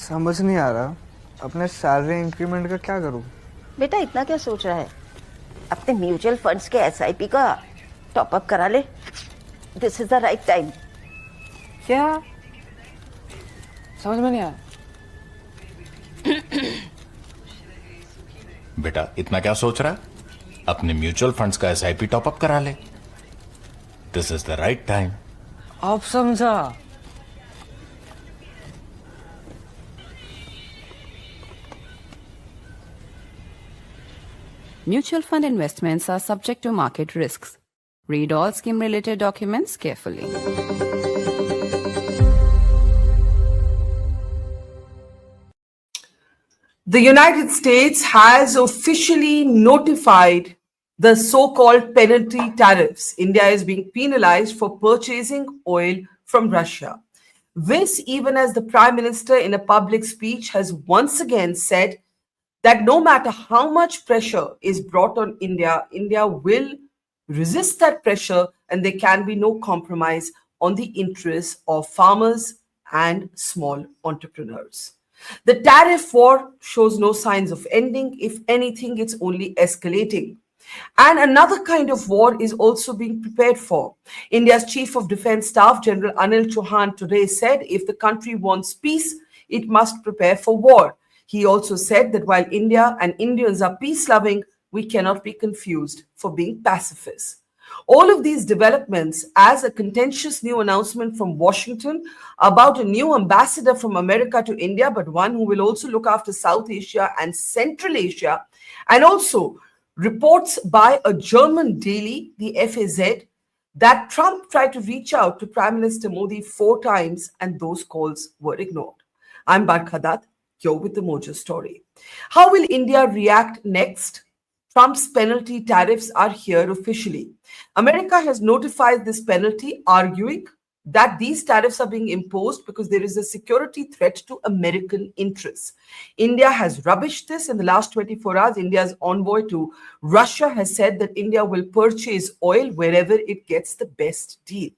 समझ नहीं आ रहा अपने सैलरी इंक्रीमेंट का क्या करूं। बेटा इतना क्या सोच रहा है, अपने म्यूचुअल फंड्स के एसआईपी का टॉपअप करा ले। This is the right time. क्या समझ में नहीं आया। बेटा इतना क्या सोच रहा है, अपने म्यूचुअल फंड्स का एसआईपी टॉपअप करा ले। This is the right time. आप समझा। Mutual fund investments are subject to market risks. Read all scheme-related documents carefully. The United States has officially notified the so-called penalty tariffs. India is being penalized for purchasing oil from Russia. This, even as the Prime Minister in a public speech has once again said that no matter how much pressure is brought on India, India will resist that pressure and there can be no compromise on the interests of farmers and small entrepreneurs. The tariff war shows no signs of ending. If anything, it's only escalating. And another kind of war is also being prepared for. India's Chief of Defense Staff, General Anil Chauhan, today said if the country wants peace, it must prepare for war. He also said that while India and Indians are peace-loving, we cannot be confused for being pacifists. All of these developments as a contentious new announcement from Washington about a new ambassador from America to India, but one who will also look after South Asia and Central Asia, and also reports by a German daily, the FAZ, that Trump tried to reach out to Prime Minister Modi 4 times and those calls were ignored. I'm Barkha Dutt. You're with the Mojo story. How will India react next? Trump's penalty tariffs are here officially. America has notified this penalty, arguing that these tariffs are being imposed because there is a security threat to American interests. India has rubbished this. In the last 24 hours, India's envoy to Russia has said that India will purchase oil wherever it gets the best deal.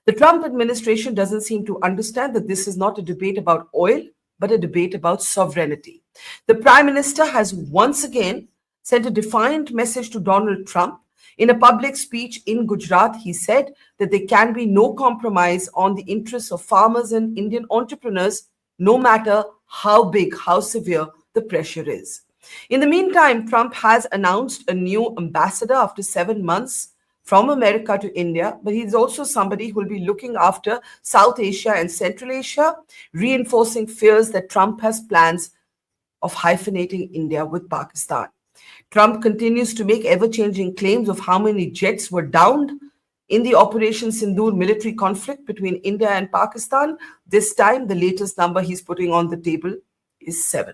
The Trump administration doesn't seem to understand that this is not a debate about oil, but a debate about sovereignty. The Prime Minister has once again sent a defiant message to Donald Trump. In a public speech in Gujarat, he said that there can be no compromise on the interests of farmers and Indian entrepreneurs, no matter how big, how severe the pressure is. In the meantime, Trump has announced a new ambassador after 7 months from America to India, but he's also somebody who will be looking after South Asia and Central Asia, reinforcing fears that Trump has plans of hyphenating India with Pakistan. Trump continues to make ever-changing claims of how many jets were downed in the Operation Sindoor military conflict between India and Pakistan. This time, the latest number he's putting on the table is 7.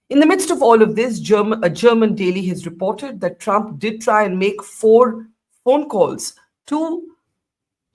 In the midst of all of this, a German daily has reported that Trump did try and make 4 phone calls to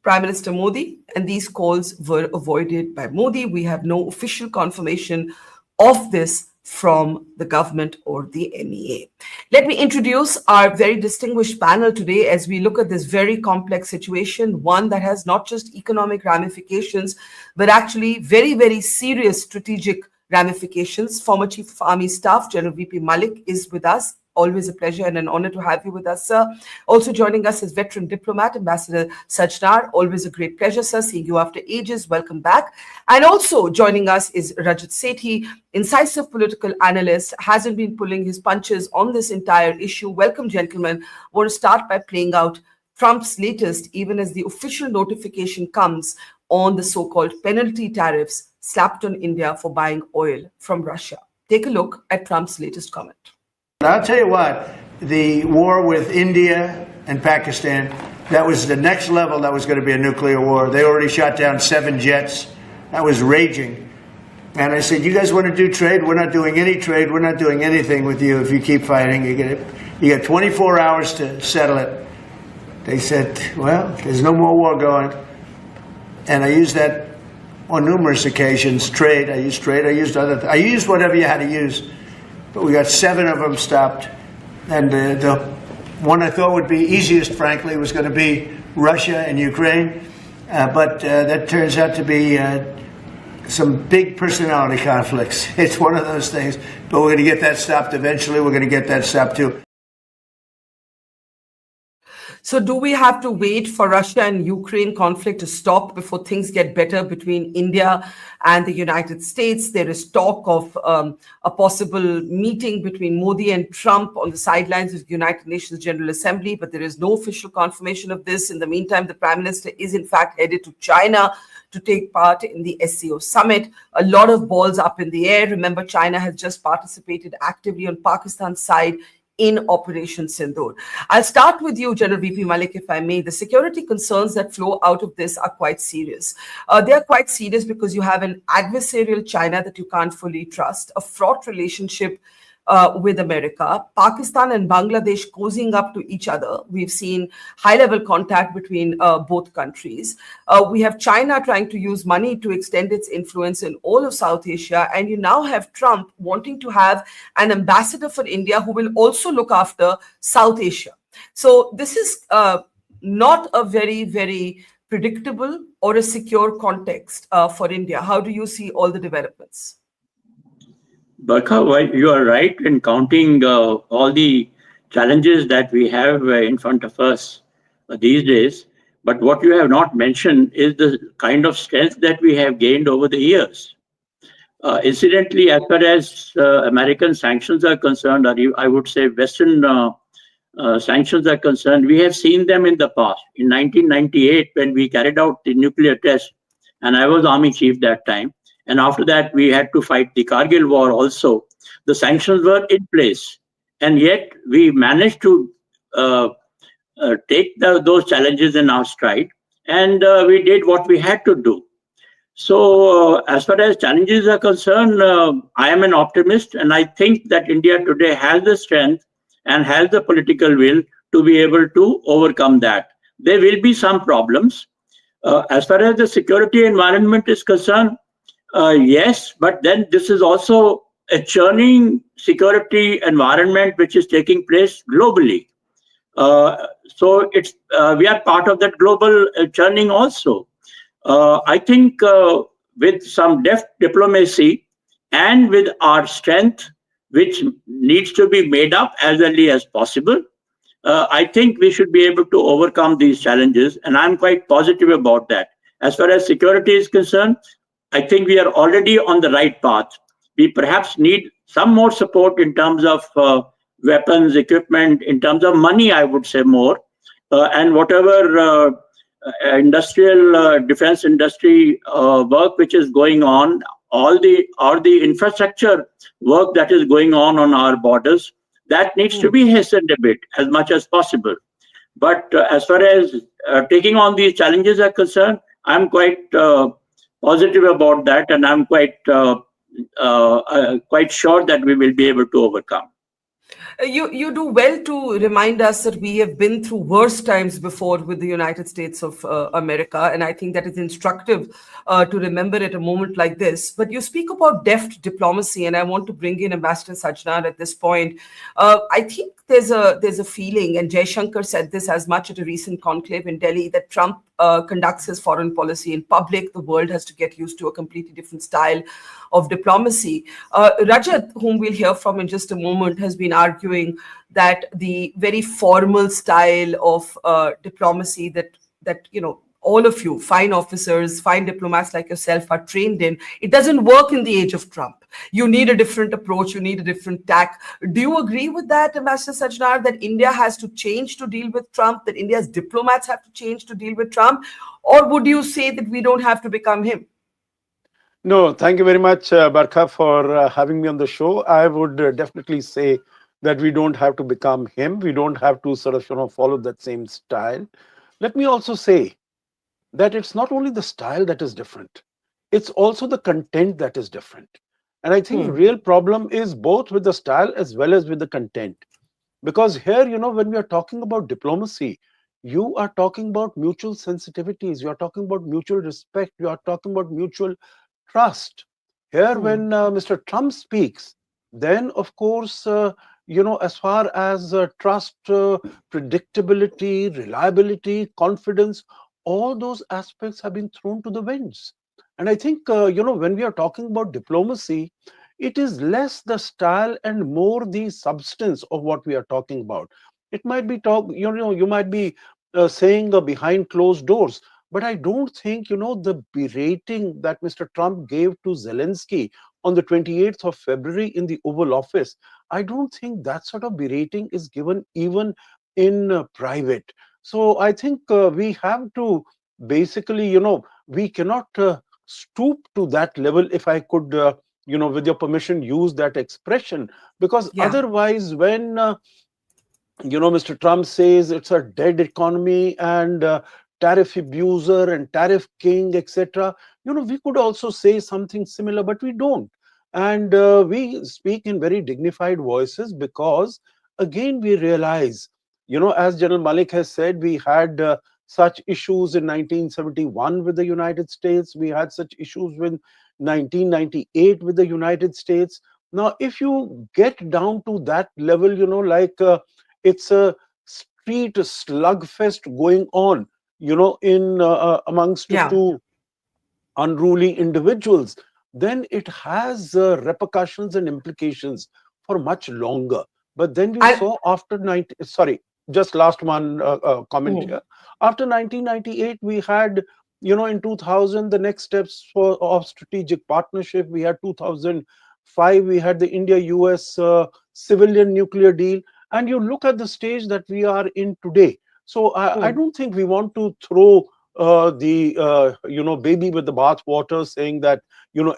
Prime Minister Modi, and these calls were avoided by Modi. We have no official confirmation of this from the government or the MEA. Let me introduce our very distinguished panel today as we look at this very complex situation, one that has not just economic ramifications, but actually very, very serious strategic ramifications. Former Chief of Army Staff, General VP Malik, is with us. Always a pleasure and an honor to have you with us, sir. Also joining us is veteran diplomat, Ambassador Sajjanhar. Always a great pleasure, sir, seeing you after ages. Welcome back. And also joining us is Rajat Sethi, incisive political analyst, hasn't been pulling his punches on this entire issue. Welcome, gentlemen. I want to start by playing out Trump's latest, even as the official notification comes on the so-called penalty tariffs slapped on India for buying oil from Russia. Take a look at Trump's latest comment. I'll tell you what, the war with India and Pakistan, that was the next level. That was going to be a nuclear war. They already shot down 7 jets. That was raging. And I said, you guys want to do trade? We're not doing any trade. We're not doing anything with you if you keep fighting. You got 24 hours to settle it. They said, well, there's no more war going. And I used that on numerous occasions. Trade, I used I used whatever you had to use. But we got 7 of them stopped. And the one I thought would be easiest, frankly, was going to be Russia and Ukraine. But that turns out to be some big personality conflicts. It's one of those things, but we're going to get that stopped eventually. We're going to get that stopped too. So do we have to wait for Russia and Ukraine conflict to stop before things get better between India and the United States? There is talk of a possible meeting between Modi and Trump on the sidelines of the United Nations General Assembly, but there is no official confirmation of this. In the meantime, the Prime Minister is in fact headed to China to take part in the SCO summit. A lot of balls up in the air. Remember, China has just participated actively on Pakistan's side in Operation Sindoor. I'll start with you, General VP Malik, if I may. The security concerns that flow out of this are quite serious. They are quite serious because you have an adversarial China that you can't fully trust, a fraught relationship with America, Pakistan and Bangladesh cozying up to each other. We've seen high-level contact between both countries. We have China trying to use money to extend its influence in all of South Asia. And you now have Trump wanting to have an ambassador for India who will also look after South Asia. So this is not a very, very predictable or a secure context for India. How do you see all the developments? Barkha, you are right in counting all the challenges that we have in front of us these days. But what you have not mentioned is the kind of strength that we have gained over the years. Incidentally, as far as American sanctions are concerned, or I would say Western sanctions are concerned, we have seen them in the past. In 1998, when we carried out the nuclear test, and I was Army Chief that time, and after that, we had to fight the Kargil war also. The sanctions were in place. And yet, we managed to take those challenges in our stride. And we did what we had to do. So, as far as challenges are concerned, I am an optimist. And I think that India today has the strength and has the political will to be able to overcome that. There will be some problems. As far as the security environment is concerned, yes, but then this is also a churning security environment which is taking place globally. So it's we are part of that global churning also. I think with some deft diplomacy and with our strength, which needs to be made up as early as possible, I think we should be able to overcome these challenges, and I'm quite positive about that. As far as security is concerned, I think we are already on the right path. We perhaps need some more support in terms of weapons, equipment, in terms of money, I would say more. And whatever industrial defense industry work which is going on, all the infrastructure work that is going on our borders, that needs to be hastened a bit as much as possible. But as far as taking on these challenges are concerned, I'm quite positive about that, and I'm quite sure that we will be able to overcome. You do well to remind us that we have been through worse times before with the United States of America, and I think that is instructive to remember at a moment like this. But you speak about deft diplomacy, and I want to bring in Ambassador Sajjanhar at this point. I think there's a feeling, and Jaishankar said this as much at a recent conclave in Delhi, that Trump conducts his foreign policy in public. The world has to get used to a completely different style of diplomacy. Rajat, whom we'll hear from in just a moment, has been arguing that the very formal style of diplomacy that all of you, fine officers, fine diplomats like yourself, are trained in, it doesn't work in the age of Trump. You need a different approach. You need a different tack. Do you agree with that, Ambassador Sajjanhar, that India has to change to deal with Trump, that India's diplomats have to change to deal with Trump? Or would you say that we don't have to become him? No, thank you very much, Barkha, for having me on the show. I would definitely say that we don't have to become him. We don't have to sort of, follow that same style. Let me also say that it's not only the style that is different, it's also the content that is different. And I think the real problem is both with the style as well as with the content. Because here, when we are talking about diplomacy, you are talking about mutual sensitivities, you are talking about mutual respect, you are talking about mutual trust. Here, when Mr. Trump speaks, then of course, as far as trust, predictability, reliability, confidence, all those aspects have been thrown to the winds. And I think, when we are talking about diplomacy, it is less the style and more the substance of what we are talking about. It might be you might be saying behind closed doors, but I don't think, the berating that Mr. Trump gave to Zelensky on the 28th of February in the Oval Office, I don't think that sort of berating is given even in private. So I think we have to basically, we cannot stoop to that level, if I could, with your permission, use that expression, because Yeah. otherwise, when Mr. Trump says it's a dead economy and tariff abuser and tariff king, etc. We could also say something similar, but we don't. And we speak in very dignified voices because, again, we realize, as General Malik has said, we had such issues in 1971 with the United States. We had such issues with 1998 with the United States. Now, if you get down to that level, like it's a street slugfest going on, in amongst Yeah. two unruly individuals, then it has repercussions and implications for much longer. But then we I, saw after 90, sorry, just last one comment mm, here. After 1998, we had, in 2000, the next steps of strategic partnership. We had 2005, we had the India-US civilian nuclear deal. And you look at the stage that we are in today. So I mm. don't think we want to throw the baby with the bath water, saying that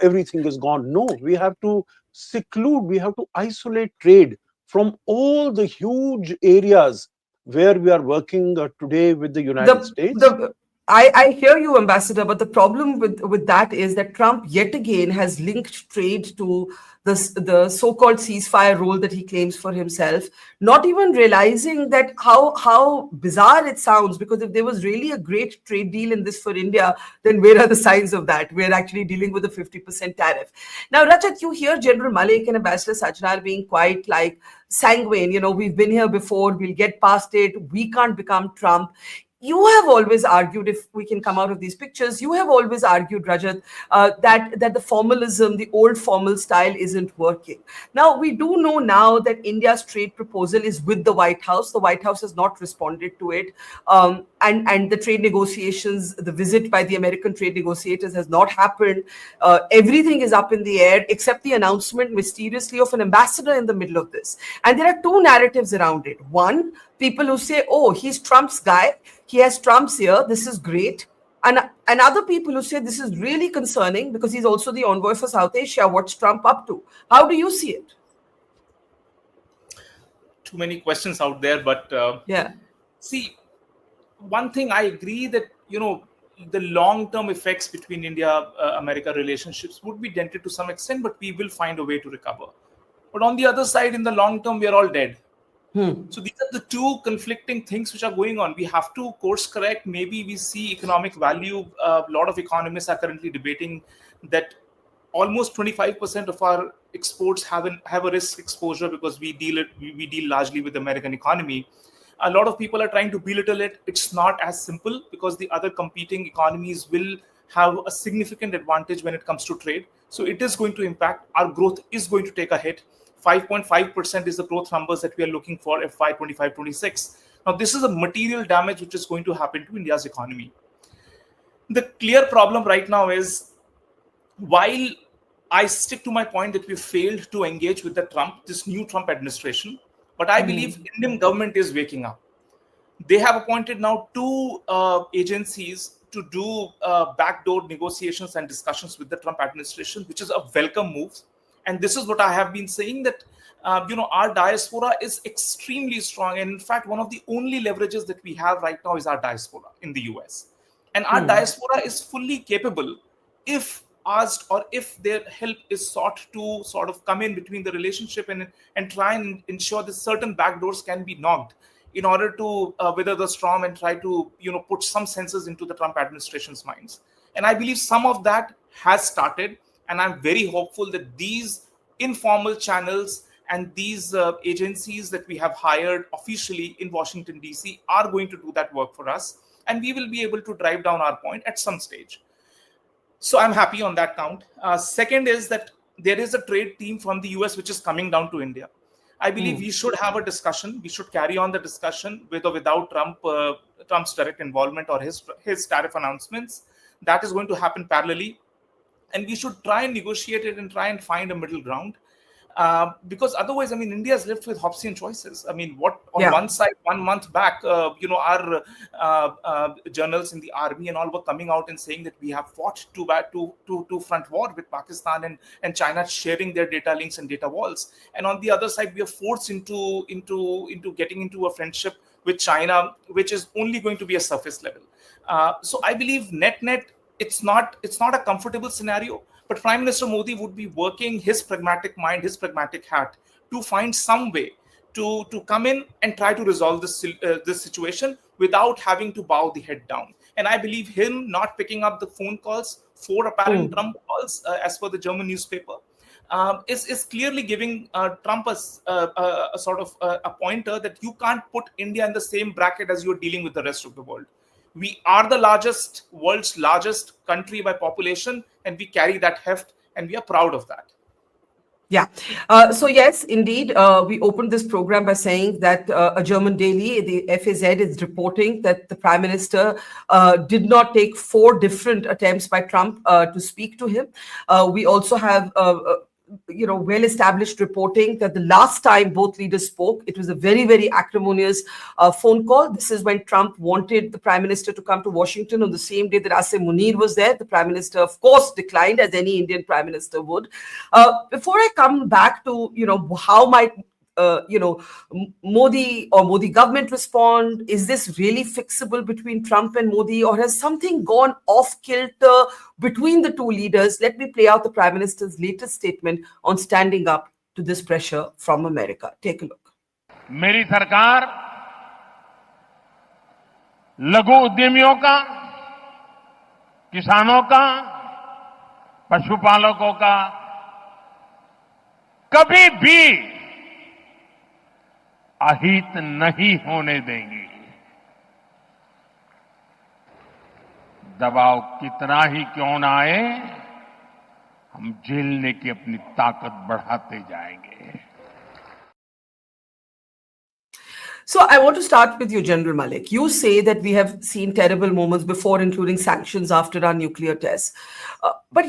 everything is gone. No, we have to seclude, we have to isolate trade from all the huge areas where we are working today with the United States. The I hear you, Ambassador, but the problem with that is that Trump yet again has linked trade to the so-called ceasefire role that he claims for himself, not even realizing that how bizarre it sounds, because if there was really a great trade deal in this for India, then where are the signs of that? We're actually dealing with a 50% tariff. Now, Rajat, you hear General Malik and Ambassador Sajjanhar being quite like sanguine, we've been here before, we'll get past it, we can't become Trump. You have always argued, if we can come out of these pictures, you have always argued, Rajat, that the formalism, the old formal style isn't working. Now, we do know now that India's trade proposal is with the White House. The White House has not responded to it. And the trade negotiations, the visit by the American trade negotiators has not happened. Everything is up in the air except the announcement mysteriously of an ambassador in the middle of this. And there are two narratives around it. One, people who say, oh, he's Trump's guy, he has Trump's here, this is great. And other people who say this is really concerning because he's also the envoy for South Asia. What's Trump up to? How do you see it? Too many questions out there, but yeah. See, one thing I agree that, the long-term effects between India-America relationships would be dented to some extent, but we will find a way to recover. But on the other side, in the long term, we are all dead. So these are the two conflicting things which are going on. We have to course correct. Maybe we see economic value. A lot of economists are currently debating that almost 25% of our exports have a risk exposure because we deal largely with the American economy. A lot of people are trying to belittle it. It's not as simple because the other competing economies will have a significant advantage when it comes to trade. So it is going to impact. Our growth is going to take a hit. 5.5% is the growth numbers that we are looking for FY 25-26. Now, this is a material damage which is going to happen to India's economy. The clear problem right now is, while I stick to my point that we failed to engage with this new Trump administration, but I believe Indian government is waking up. They have appointed now two agencies to do backdoor negotiations and discussions with the Trump administration, which is a welcome move. And this is what I have been saying, that our diaspora is extremely strong. And in fact, one of the only leverages that we have right now is our diaspora in the US. And our diaspora is fully capable, if asked or if their help is sought, to sort of come in between the relationship and try and ensure that certain backdoors can be knocked in order to weather the storm and try to put some senses into the Trump administration's minds. And I believe some of that has started. And I'm very hopeful that these informal channels and these agencies that we have hired officially in Washington, D.C. are going to do that work for us. And we will be able to drive down our point at some stage. So I'm happy on that count. Second is that there is a trade team from the US which is coming down to India. I believe we should have a discussion. We should carry on the discussion with or without Trump's direct involvement or his tariff announcements. That is going to happen parallelly, and we should try and negotiate it and try and find a middle ground. Because otherwise, I mean, India is left with Hobbesian choices. I mean, what on one side, 1 month back, our journals in the army and all were coming out and saying that we have fought two front war with Pakistan and China sharing their data links and data walls. And on the other side, we are forced into getting into a friendship with China, which is only going to be a surface level. So I believe net, it's not a comfortable scenario. But Prime Minister Modi would be working his pragmatic mind, his pragmatic hat, to find some way to come in and try to resolve this situation without having to bow the head down. And I believe him not picking up the phone calls, 4 apparent Trump calls, as per the German newspaper, is clearly giving Trump a sort of a pointer that you can't put India in the same bracket as you're dealing with the rest of the world. We are the world's largest country by population, and we carry that heft, and we are proud of that. Yeah. So yes, indeed, we opened this program by saying that a German daily, the FAZ, is reporting that the Prime Minister did not take 4 different attempts by Trump to speak to him. We also have well-established reporting that the last time both leaders spoke, it was a very, very acrimonious phone call. This is when Trump wanted the Prime Minister to come to Washington on the same day that Asim Munir was there. The Prime Minister, of course, declined, as any Indian Prime Minister would. Before I come back to, how might Modi or Modi government respond? Is this really fixable between Trump and Modi, or has something gone off kilter between the two leaders? Let me play out the Prime Minister's latest statement on standing up to this pressure from America. Take a look. मेरी सरकार लघु उद्यमियों का, किसानों का, पशुपालकों का कभी भी अहित नहीं होने देंगी। दबाव कितना ही क्यों ना आए, हम झेलने की अपनी ताकत बढ़ाते जाएंगे। So I want to start with you, General Malik. You say that we have seen terrible moments before, including sanctions after our nuclear tests. But,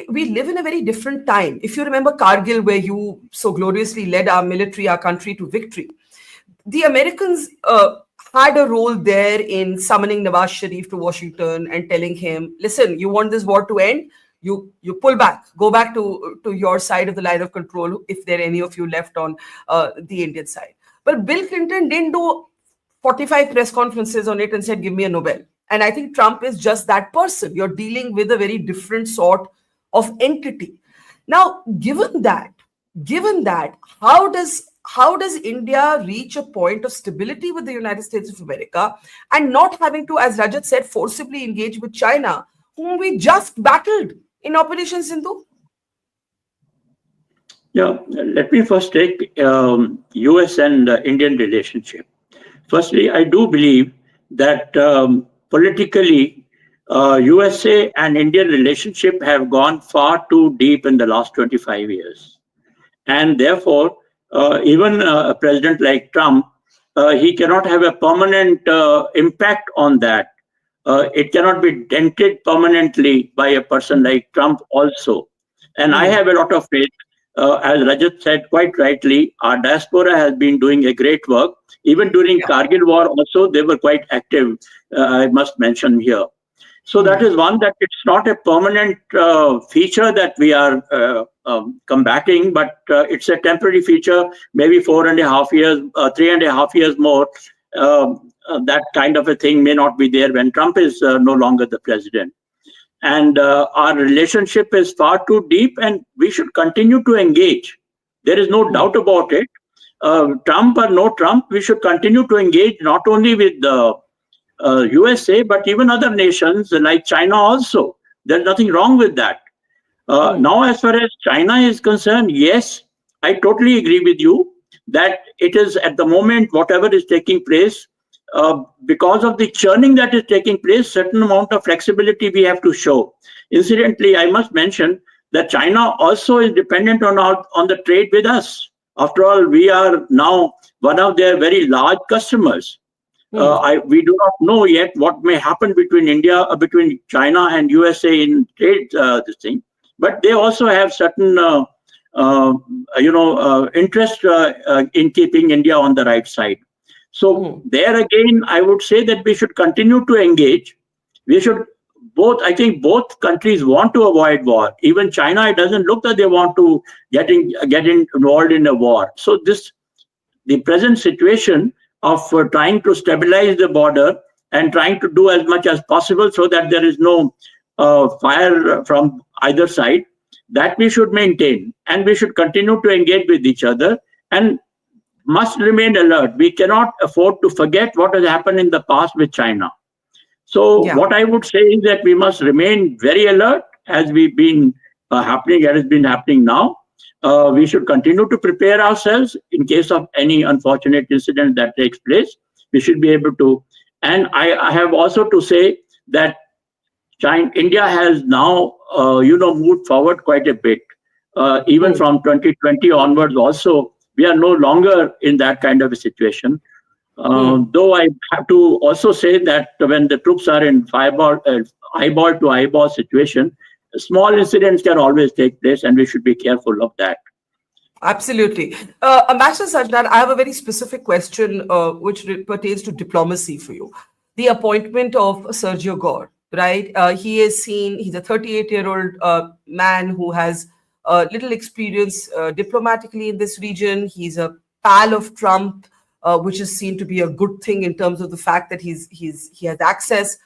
we live in a very different time. If you remember Kargil, where you so gloriously led our military, our country to victory, the Americans had a role there in summoning Nawaz Sharif to Washington and telling him, listen, you want this war to end? You pull back, go back to your side of the line of control if there are any of you left on the Indian side. But Bill Clinton didn't do 45 press conferences on it and said, give me a Nobel. And I think Trump is just that person. You're dealing with a very different sort of entity. Now, given that, how does India reach a point of stability with the United States of America and not having to, as Rajat said, forcibly engage with China, whom we just battled in Operation Sindoor? Yeah, let me first take US and Indian relationship. Firstly, I do believe that politically, USA and Indian relationship have gone far too deep in the last 25 years. And therefore, even a president like Trump, he cannot have a permanent impact on that. It cannot be dented permanently by a person like Trump also. And I have a lot of faith. As Rajat said quite rightly, our diaspora has been doing a great work. Even during Kargil war also, they were quite active, I must mention here. So that is one, that it's not a permanent feature that we are combating, but it's a temporary feature, maybe 4.5 years, 3.5 years more. That kind of a thing may not be there when Trump is no longer the president. And our relationship is far too deep, and we should continue to engage. There is no doubt about it. Trump or no Trump, we should continue to engage not only with the USA, but even other nations like China also. There's nothing wrong with that. Now, as far as China is concerned, yes, I totally agree with you that it is at the moment, whatever is taking place, because of the churning that is taking place, certain amount of flexibility we have to show. Incidentally, I must mention that China also is dependent on the trade with us. After all, we are now one of their very large customers. We do not know yet what may happen between between China and USA in trade, this thing. But they also have certain, interest in keeping India on the right side. So there again, I would say that we should continue to engage. We should I think both countries want to avoid war. Even China, it doesn't look that they want to get involved in a war. So the present situation of trying to stabilize the border and trying to do as much as possible so that there is no fire from either side, that we should maintain, and we should continue to engage with each other and must remain alert. We cannot afford to forget what has happened in the past with China. So what I would say is that we must remain very alert as we've been has been happening now. We should continue to prepare ourselves in case of any unfortunate incident that takes place. We should be able to. And I have also to say that India has now, moved forward quite a bit. Even from 2020 onwards also, we are no longer in that kind of a situation. Though I have to also say that when the troops are in eyeball to eyeball situation, small incidents can always take place, and we should be careful of that. Absolutely. Ambassador Sajjanhar, I have a very specific question which pertains to diplomacy for you. The appointment of Sergio Gore, right? He's a 38-year-old man who has little experience diplomatically in this region. He's a pal of Trump, which is seen to be a good thing in terms of the fact that he has access.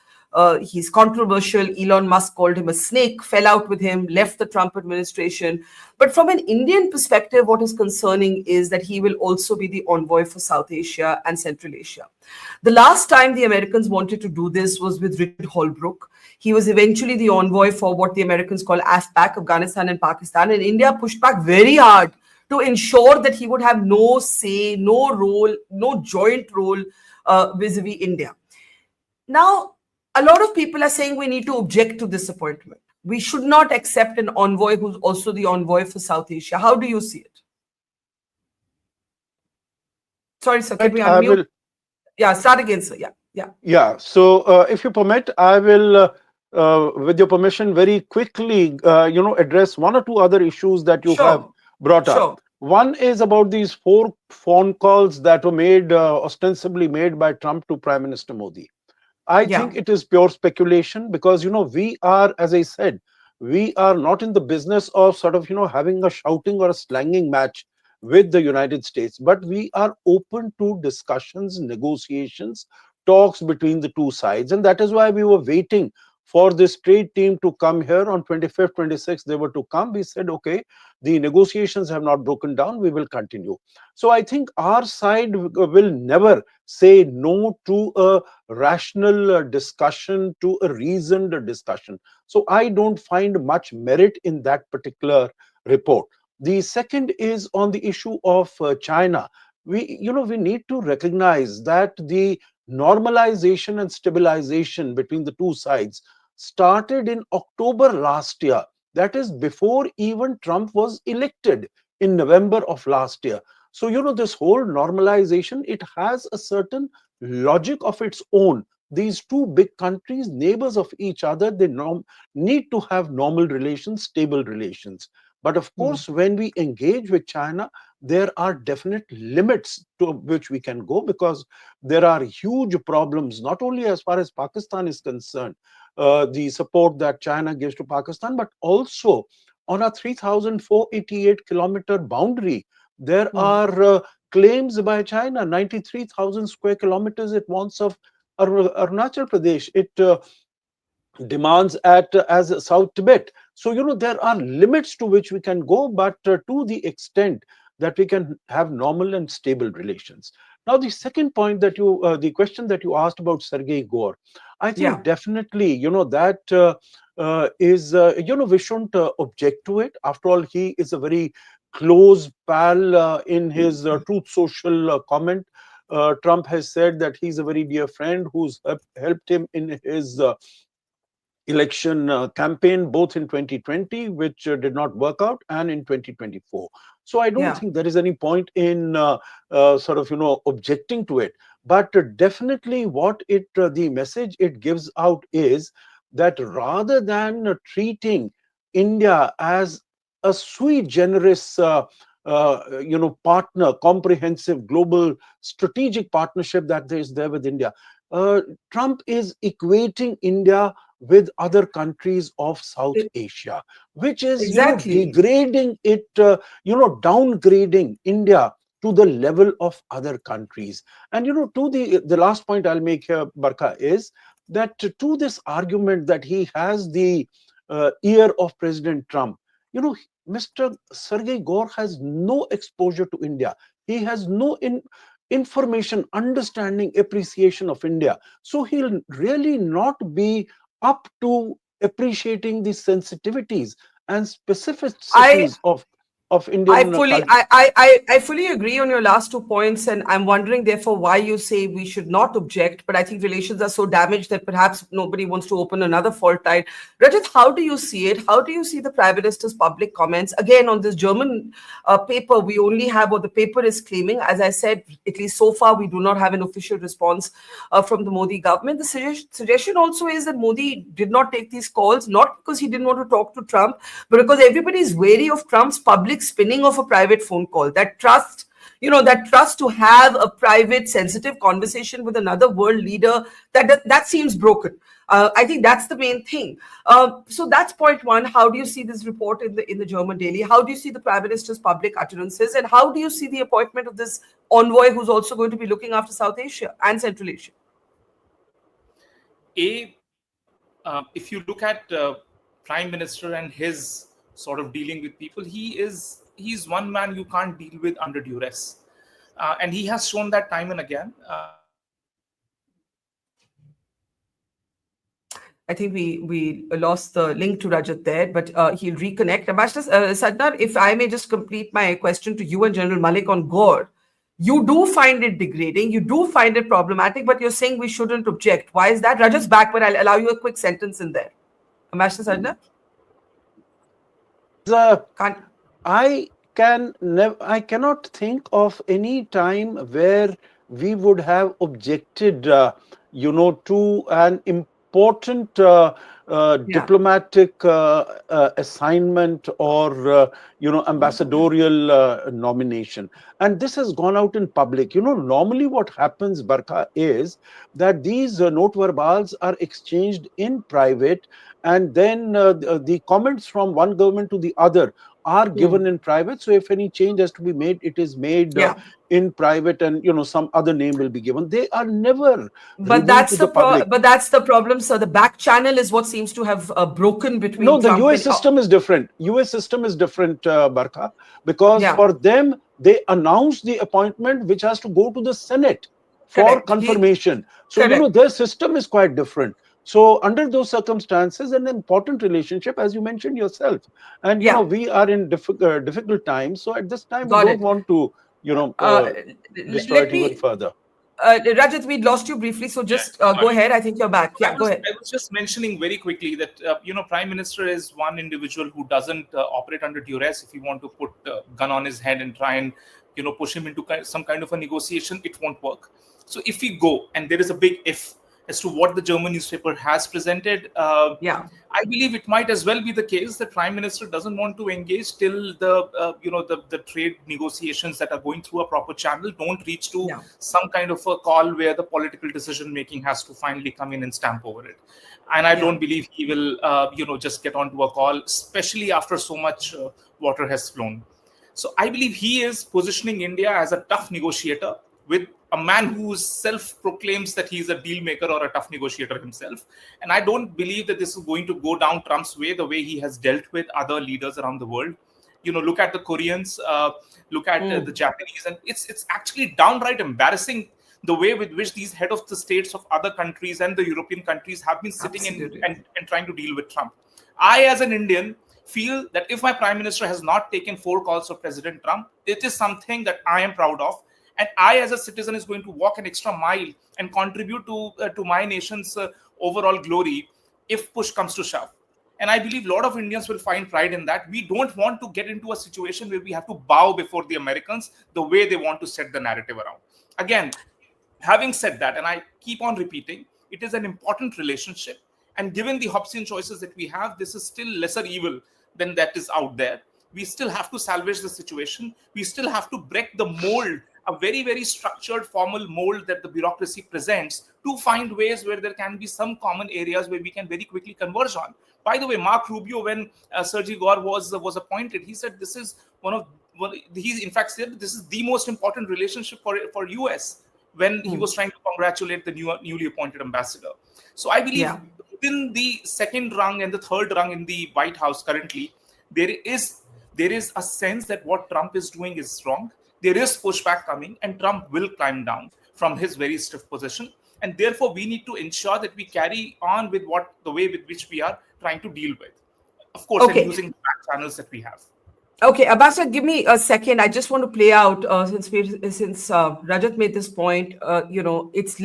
He's controversial. Elon Musk called him a snake, fell out with him, left the Trump administration. But from an Indian perspective, what is concerning is that he will also be the envoy for South Asia and Central Asia. The last time the Americans wanted to do this was with Richard Holbrooke. He was eventually the envoy for what the Americans call AFPAC, Afghanistan and Pakistan. And India pushed back very hard to ensure that he would have no say, no role, no joint role vis-a-vis India. Now, a lot of people are saying we need to object to this appointment. We should not accept an envoy who's also the envoy for South Asia. How do you see it? Sorry, sir, can we unmute? Yeah, start again, sir. Yeah. So, if you permit, I will, with your permission, very quickly, address one or two other issues that you have brought up. One is about these 4 phone calls that were made, ostensibly made by Trump to Prime Minister Modi. I think it is pure speculation because, we are, as I said, we are not in the business of sort of, having a shouting or a slanging match with the United States, but we are open to discussions, negotiations, talks between the two sides. And that is why we were waiting for this trade team to come here on 25th, 26th. They were to come. We said, okay, the negotiations have not broken down. We will continue. So I think our side will never say no to a rational discussion, to a reasoned discussion. So I don't find much merit in that particular report. The second is on the issue of China. We need to recognize that the normalization and stabilization between the two sides started in October last year. That is before even Trump was elected in November of last year. So, this whole normalization, it has a certain logic of its own. These two big countries, neighbors of each other, they need to have normal relations, stable relations. But of course, when we engage with China, there are definite limits to which we can go because there are huge problems, not only as far as Pakistan is concerned, the support that China gives to Pakistan, but also on a 3,488 kilometer boundary, there are claims by China, 93,000 square kilometers it wants of Arunachal Pradesh. It demands as South Tibet. So, there are limits to which we can go, but to the extent that we can have normal and stable relations. Now, the second point that the question that you asked about Sergei Gore, I think definitely, that is, we shouldn't object to it. After all, he is a very close pal. In his Truth Social comment, Trump has said that he's a very dear friend who's helped him in his election campaign, both in 2020, which did not work out, and in 2024. So I don't think there is any point in objecting to it. But definitely what the message it gives out is that rather than treating India as a sui generis partner, comprehensive global strategic partnership that is there with India, Trump is equating India with other countries of South Asia, which is degrading it, downgrading India to the level of other countries. And to the last point I'll make here, Barkha, is that to this argument that he has the ear of President Trump, Mr. Sergei Gore has no exposure to India. He has no information, understanding, appreciation of India. So he'll really not be up to appreciating the sensitivities and specificities of Indian culture. I fully agree on your last 2 points, and I'm wondering therefore why you say we should not object, but I think relations are so damaged that perhaps nobody wants to open another fault line. Rajat, how do you see it? How do you see the Prime Minister's public comments? Again, on this German paper, we only have what the paper is claiming. As I said, at least so far, we do not have an official response from the Modi government. The suggestion also is that Modi did not take these calls, not because he didn't want to talk to Trump, but because everybody is wary of Trump's public spinning of a private phone call. That trust to have a private, sensitive conversation with another world leader, that seems broken. I think that's the main thing. So that's point one. How do you see this report in the German daily? How do you see the Prime Minister's public utterances? And how do you see the appointment of this envoy who's also going to be looking after South Asia and Central Asia? If you look at Prime Minister and his sort of dealing with people, he's one man you can't deal with under duress, and he has shown that time and again. I think we lost the link to Rajat there, but he'll reconnect. Ambassador Sajjanhar, if I may just complete my question to you and General Malik on Gore. You do find it degrading, you do find it problematic, but you're saying we shouldn't object. Why is that? Rajat's back, but I'll allow you a quick sentence in there. Ambassador Sajjanhar? I cannot think of any time where we would have objected, to an important diplomatic assignment or ambassadorial nomination, and this has gone out in public. Normally what happens, Barkha, is that these note verbals are exchanged in private, and then the comments from one government to the other are given in private. So if any change has to be made, it is made in private, and some other name will be given. They are never. But that's the problem, sir. The back channel is what seems to have broken between. No, the US system is different. US system is different, Barkha, because for them they announce the appointment, which has to go to the Senate for confirmation. So their system is quite different. So under those circumstances, an important relationship, as you mentioned yourself, and we are in difficult times. So at this time, we don't want to destroy it even further. Rajat, we lost you briefly, so just go ahead. I think you're back. Go ahead. I was just mentioning very quickly that Prime Minister is one individual who doesn't operate under duress. If you want to put a gun on his head and try and push him into some kind of a negotiation, it won't work. So if we go, and there is a big if as to what the German newspaper has presented, I believe it might as well be the case that Prime Minister doesn't want to engage till the trade negotiations that are going through a proper channel don't reach to some kind of a call where the political decision making has to finally come in and stamp over it. And I don't believe he will just get onto a call, especially after so much water has flown. So I believe he is positioning India as a tough negotiator with a man who self-proclaims that he's a deal maker or a tough negotiator himself. And I don't believe that this is going to go down Trump's way, the way he has dealt with other leaders around the world. Look at the Koreans, look at the Japanese, and it's actually downright embarrassing the way with which these head of the states of other countries and the European countries have been sitting in and trying to deal with Trump. I, as an Indian, feel that if my Prime Minister has not taken 4 calls of President Trump, it is something that I am proud of. And I, as a citizen, is going to walk an extra mile and contribute to my nation's overall glory if push comes to shove. And I believe a lot of Indians will find pride in that. We don't want to get into a situation where we have to bow before the Americans the way they want to set the narrative around. Again, having said that, and I keep on repeating, it is an important relationship. And given the Hobbesian choices that we have, this is still lesser evil than that is out there. We still have to salvage the situation. We still have to break the mold, a very, very structured, formal mold that the bureaucracy presents, to find ways where there can be some common areas where we can very quickly converge on. By the way, Mark Rubio, when Sergey Gore was appointed, he said this is he in fact said this is the most important relationship for US when he was trying to congratulate the newly appointed ambassador. So I believe within the second rung and the third rung in the White House currently, there is a sense that what Trump is doing is wrong. There is pushback coming, and Trump will climb down from his very stiff position. And therefore, we need to ensure that we carry on with the way with which we are trying to deal with. Of course, and using the back channels that we have. Okay, Ambassador, give me a second. I just want to play out since Rajat made this point. It's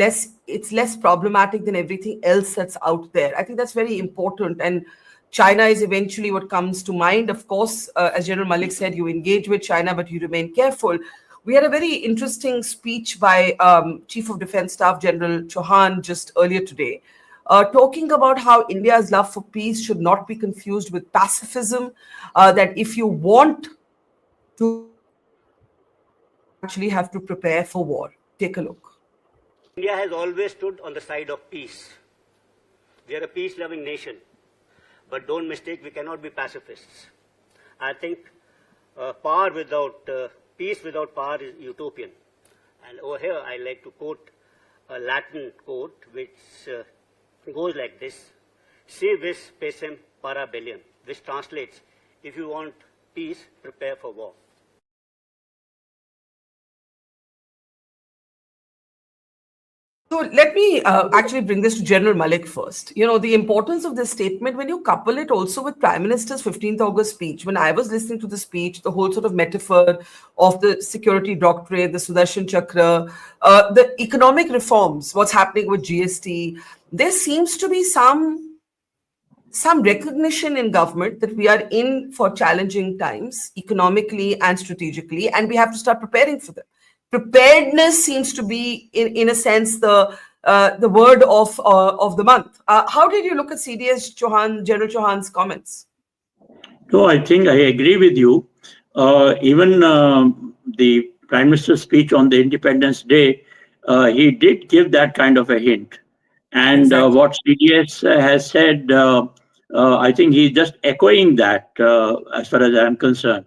less problematic than everything else that's out there. I think that's very important. And China is eventually what comes to mind. Of course, as General Malik said, you engage with China, but you remain careful. We had a very interesting speech by Chief of Defense Staff General Chauhan just earlier today, talking about how India's love for peace should not be confused with pacifism, that if you want to actually have to prepare for war. Take a look. India has always stood on the side of peace. We are a peace-loving nation. But don't mistake, we cannot be pacifists. I think peace without power is utopian. And over here, I like to quote a Latin quote, which goes like this: "Si vis pacem para bellium," which translates, if you want peace, prepare for war. So let me actually bring this to General Malik first. The importance of this statement, when you couple it also with Prime Minister's 15th August speech, when I was listening to the speech, the whole sort of metaphor of the security doctrine, the Sudarshan Chakra, the economic reforms, what's happening with GST, there seems to be some recognition in government that we are in for challenging times, economically and strategically, and we have to start preparing for them. Preparedness seems to be, in a sense, the word of the month. How did you look at CDS General Chauhan's comments? No, I think I agree with you. Even the Prime Minister's speech on the Independence Day, he did give that kind of a hint. And what CDS has said, I think he's just echoing that as far as I'm concerned.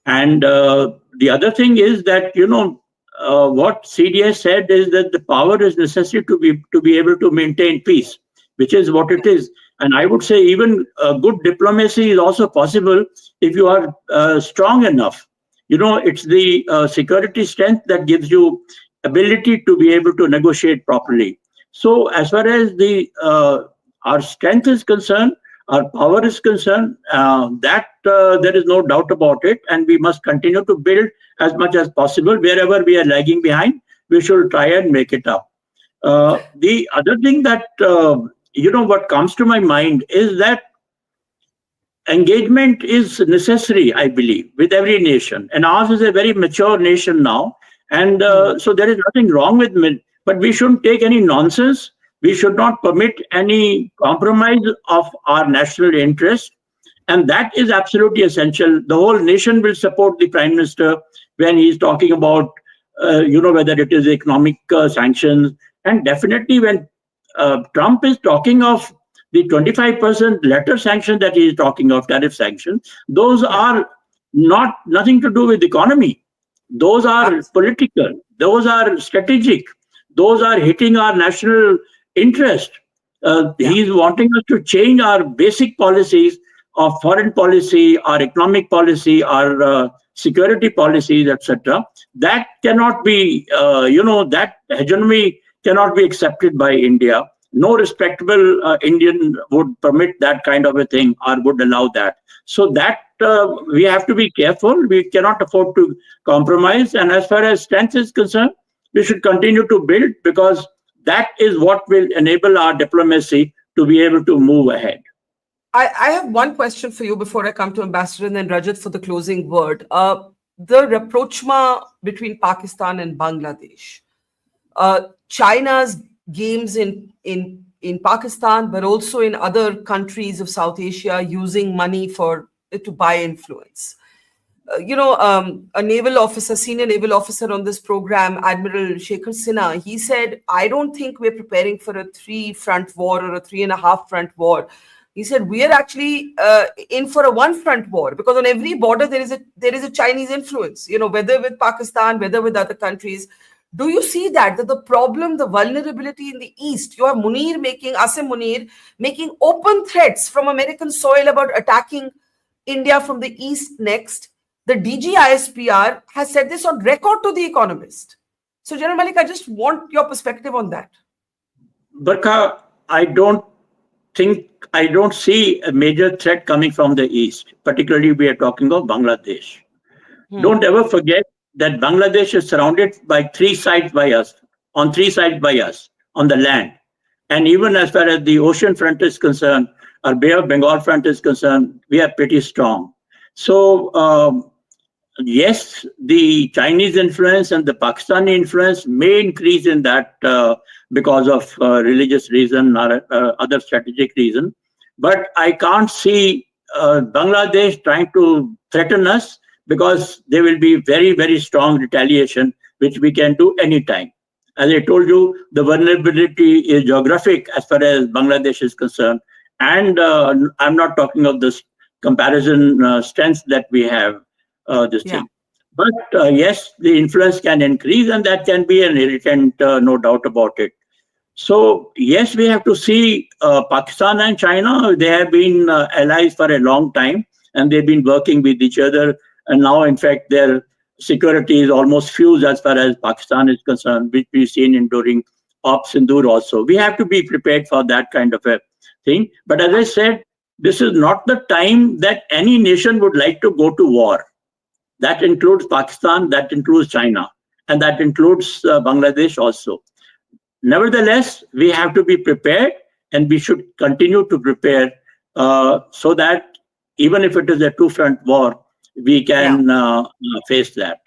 And the other thing is that, what CDS said is that the power is necessary to be able to maintain peace, which is what it is. And I would say even good diplomacy is also possible if you are strong enough. It's the security strength that gives you ability to be able to negotiate properly. So as far as our strength is concerned, our power is concerned, that there is no doubt about it, and we must continue to build as much as possible. Wherever we are lagging behind, we should try and make it up. The other thing that, what comes to my mind is that engagement is necessary, I believe, with every nation. And ours is a very mature nation now. And so there is nothing wrong with it, but we shouldn't take any nonsense. We should not permit any compromise of our national interest. And that is absolutely essential. The whole nation will support the Prime Minister when he's talking about, whether it is economic sanctions. And definitely when Trump is talking of the 25% letter sanction that he is talking of, tariff sanctions, those are nothing to do with economy. Those are political. Those are strategic. Those are hitting our national interest. He's wanting us to change our basic policies of foreign policy, our economic policy, our security policies, etc. That cannot be, that hegemony cannot be accepted by India. No respectable Indian would permit that kind of a thing or would allow that. So that we have to be careful. We cannot afford to compromise. And as far as strength is concerned, we should continue to build, because that is what will enable our diplomacy to be able to move ahead. I have one question for you before I come to Ambassador and then Rajat for the closing word. The rapprochement between Pakistan and Bangladesh, China's games in Pakistan, but also in other countries of South Asia, using money to buy influence. A naval officer, senior naval officer on this program, Admiral Shekhar Sinha, he said, I don't think we're preparing for a 3-front war or a 3.5-front war. He said, we are actually in for a 1-front war, because on every border there is a Chinese influence, whether with Pakistan, whether with other countries. Do you see that the problem, the vulnerability in the East, you have Asim Munir making open threats from American soil about attacking India from the East next. The DG ISPR has said this on record to The Economist. So, General Malik, I just want your perspective on that. Barkha, I don't see a major threat coming from the East. Particularly, we are talking of Bangladesh. Don't ever forget that Bangladesh is surrounded by 3 sides by us, on the land. And even as far as the ocean front is concerned, or Bay of Bengal front is concerned, we are pretty strong. So, yes, the Chinese influence and the Pakistani influence may increase in that because of religious reason or other strategic reason. But I can't see Bangladesh trying to threaten us, because there will be very, very strong retaliation, which we can do anytime. As I told you, the vulnerability is geographic as far as Bangladesh is concerned. And I'm not talking of this comparison strength that we have, thing. But yes, the influence can increase, and that can be an irritant, no doubt about it. So yes, we have to see Pakistan and China. They have been allies for a long time, and they've been working with each other. And now, in fact, their security is almost fused as far as Pakistan is concerned, which we've seen during Operation Sindoor also. We have to be prepared for that kind of a thing. But as I said, this is not the time that any nation would like to go to war. That includes Pakistan, that includes China, and that includes Bangladesh also. Nevertheless, we have to be prepared, and we should continue to prepare so that even if it is a 2-front war, we can face that.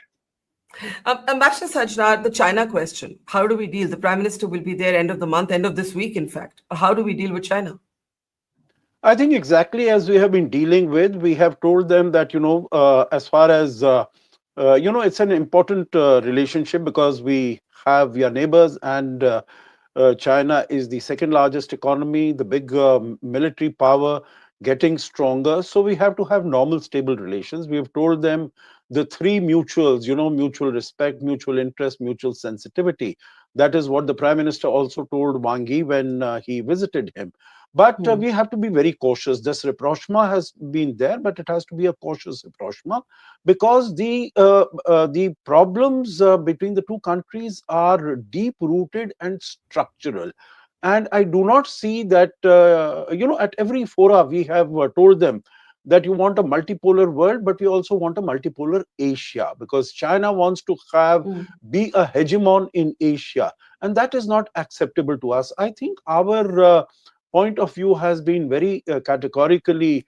Ambassador Sajjanhar, the China question, how do we deal? The Prime Minister will be there end of the month, end of this week, in fact. How do we deal with China? I think exactly as we have been dealing with, we have told them that, as far as, it's an important relationship, because we are neighbors, and China is the 2nd largest economy, the big military power, getting stronger. So we have to have normal, stable relations. We have told them the 3 mutuals, mutual respect, mutual interest, mutual sensitivity. That is what the Prime Minister also told Wang Yi when he visited him. But we have to be very cautious. This rapprochement has been there, but it has to be a cautious rapprochement, because the problems between the 2 countries are deep-rooted and structural. And I do not see that, at every fora we have told them that you want a multipolar world, but we also want a multipolar Asia, because China wants to be a hegemon in Asia. And that is not acceptable to us. I think our point of view has been very categorically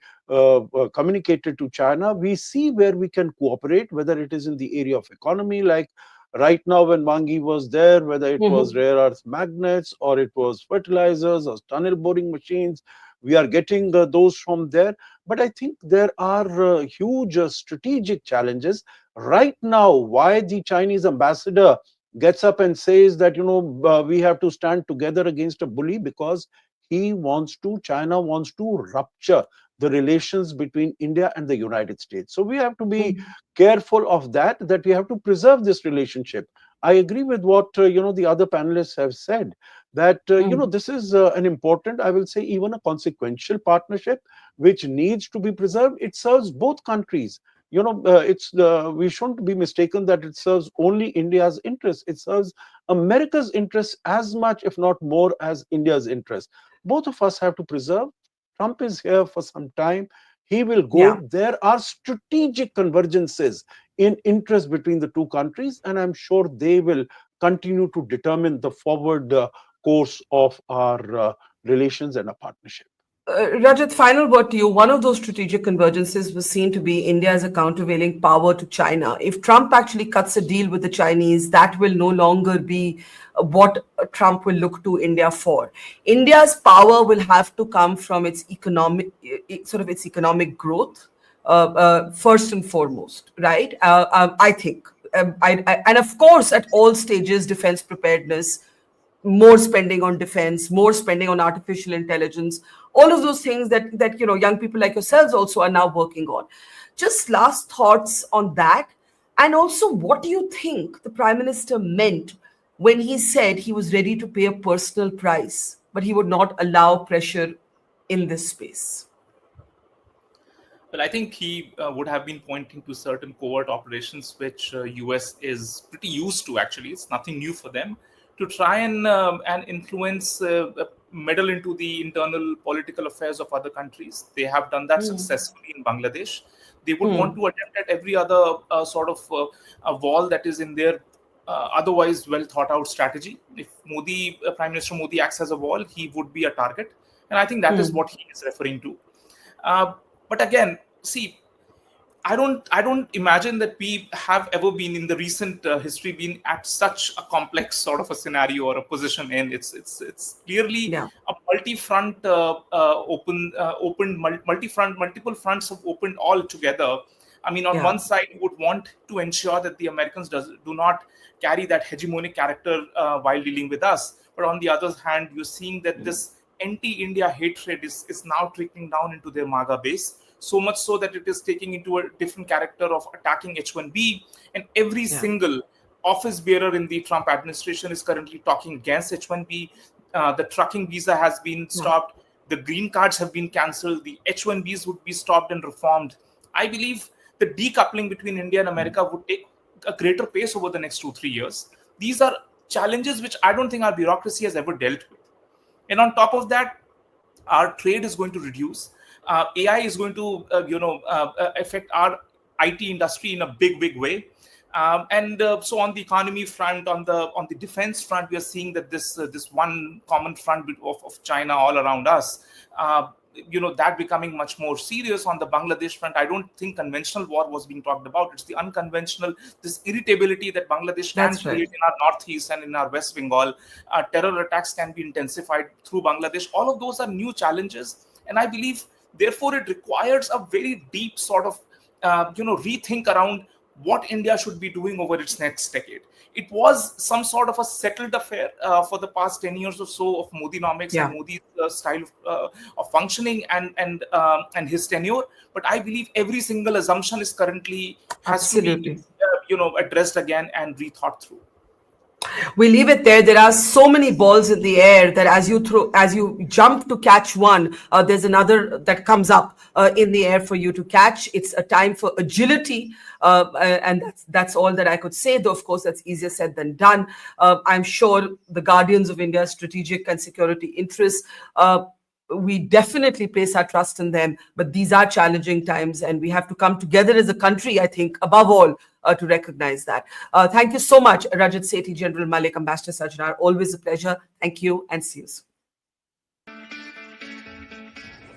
communicated to China. We see where we can cooperate, whether it is in the area of economy, like right now when Wang Yi was there, whether it was rare earth magnets, or it was fertilizers, or tunnel boring machines. We are getting those from there. But I think there are huge strategic challenges. Right now, why the Chinese ambassador gets up and says that, we have to stand together against a bully, because China wants to rupture the relations between India and the United States. So we have to be careful of that we have to preserve this relationship. I agree with what, the other panelists have said, that, this is an important, I will say, even a consequential partnership, which needs to be preserved. It serves both countries. We shouldn't be mistaken that it serves only India's interests. It serves America's interests as much, if not more, as India's interests. Both of us have to preserve. Trump is here for some time. He will go. Yeah. There are strategic convergences in interest between the 2 countries, and I'm sure they will continue to determine the forward course of our relations and our partnership. Rajat, final word to you. One of those strategic convergences was seen to be India as a countervailing power to China. If Trump actually cuts a deal with the Chinese, that will no longer be what Trump will look to India for. India's power will have to come from its economic growth, first and foremost, right? I think. And of course, at all stages, defense preparedness, more spending on defense, more spending on artificial intelligence, all of those things that young people like yourselves also are now working on. Just last thoughts on that. And also, what do you think the Prime Minister meant when he said he was ready to pay a personal price, but he would not allow pressure in this space? Well, I think he would have been pointing to certain covert operations, which US is pretty used to, actually. It's nothing new for them, to try and influence, meddle into the internal political affairs of other countries. They have done that successfully in Bangladesh. They would want to attempt at every other sort of a wall that is in their otherwise well thought out strategy. If Prime Minister Modi acts as a wall, he would be a target. And I think that is what he is referring to. But again, see, I don't imagine that we have ever been in the recent history been at such a complex sort of a scenario or a position in. It's clearly a multi-front multiple fronts have opened all together. I mean, on one side, you would want to ensure that the Americans do not carry that hegemonic character while dealing with us. But on the other hand, you're seeing that this anti-India hatred is now trickling down into their MAGA base. So much so that it is taking into a different character of attacking H-1B. And every single office bearer in the Trump administration is currently talking against H-1B. The trucking visa has been stopped. The green cards have been cancelled. The H-1Bs would be stopped and reformed. I believe the decoupling between India and America would take a greater pace over the next 2-3 years. These are challenges which I don't think our bureaucracy has ever dealt with. And on top of that, our trade is going to reduce. AI is going to, affect our IT industry in a big way. So on the economy front, on the defense front, we are seeing that this one common front of China all around us, that becoming much more serious. On the Bangladesh front, I don't think conventional war was being talked about. It's the unconventional, this irritability that Bangladesh can create in our northeast and in our West Bengal. Terror attacks can be intensified through Bangladesh. All of those are new challenges. And I believe, therefore, it requires a very deep sort of, rethink around what India should be doing over its next decade. It was some sort of a settled affair for the past 10 years or so of Modinomics and Modi's style of functioning and his tenure. But I believe every single assumption is currently has to be, addressed again and rethought through. We leave it there. There are so many balls in the air that as you jump to catch one, there's another that comes up in the air for you to catch. It's a time for agility, and that's all that I could say. Though, of course, that's easier said than done. I'm sure the guardians of India's strategic and security interests, we definitely place our trust in them. But these are challenging times, and we have to come together as a country, I think, above all, to recognize that. Thank you so much, Rajat, Sethi, General Malik, Ambassador Sajjanhar. Always a pleasure. Thank you and see you soon.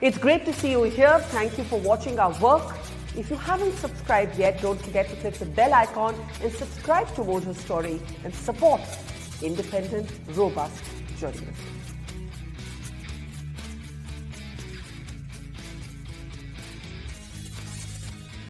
It's great to see you here. Thank you for watching our work. If you haven't subscribed yet, don't forget to click the bell icon and subscribe to Mojo Story and support independent, robust journalism.